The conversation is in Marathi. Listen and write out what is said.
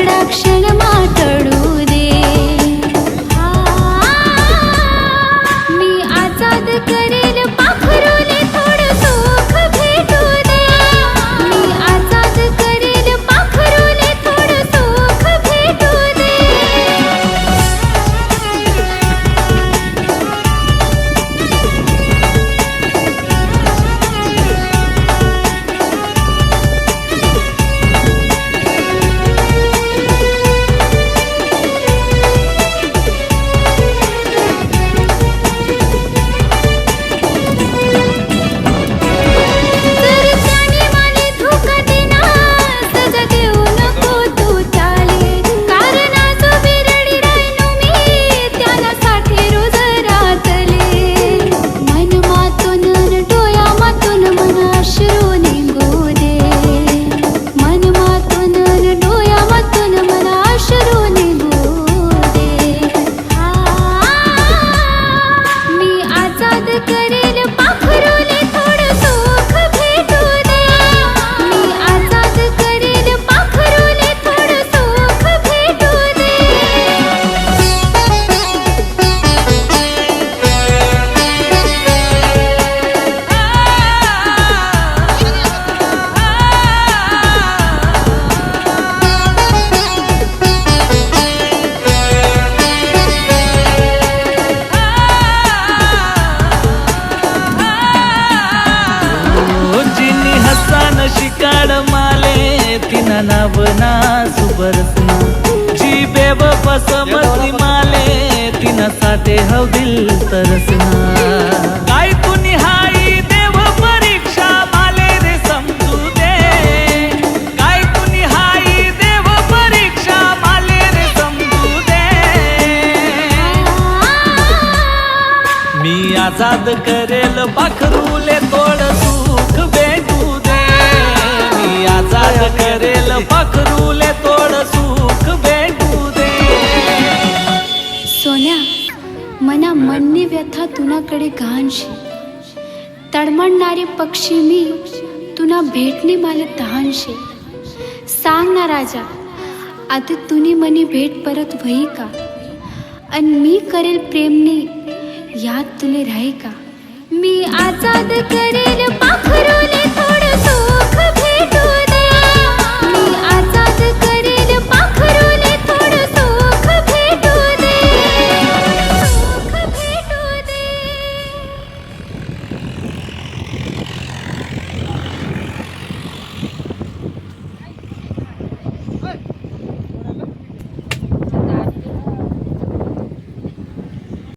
थोडा क्षण मातडू दे. मी आजाद करेल पाखरूले थोडं सुख भेटू दे. मी आजाद करेल पाखरूले थोडं सुख भेटू दे. शिकाड माले तिना नावना सुबरसना जी बेवफा समजली माले तिना साथे हव दिल तरसना. काय तू निहाई देव परीक्षा माले रे समजू दे. काय तू निहाई देव परीक्षा माले रे समजू दे. मी आजाद करेल पाखरूले थोडं सुख भेटू दे. मी आजाद करेल पाखरूले थोडं सुख भेटू दे. सोन्या मना मननी व्यथा तुनाकडे घाणशी. तडमडणारे पक्षी मी तुना भेटणे मला तहानशे. सांग ना राजा आता तुनी मनी भेट परत व्हई का. अन मी करेल प्रेमने याद तुले राही का. मी आजाद करे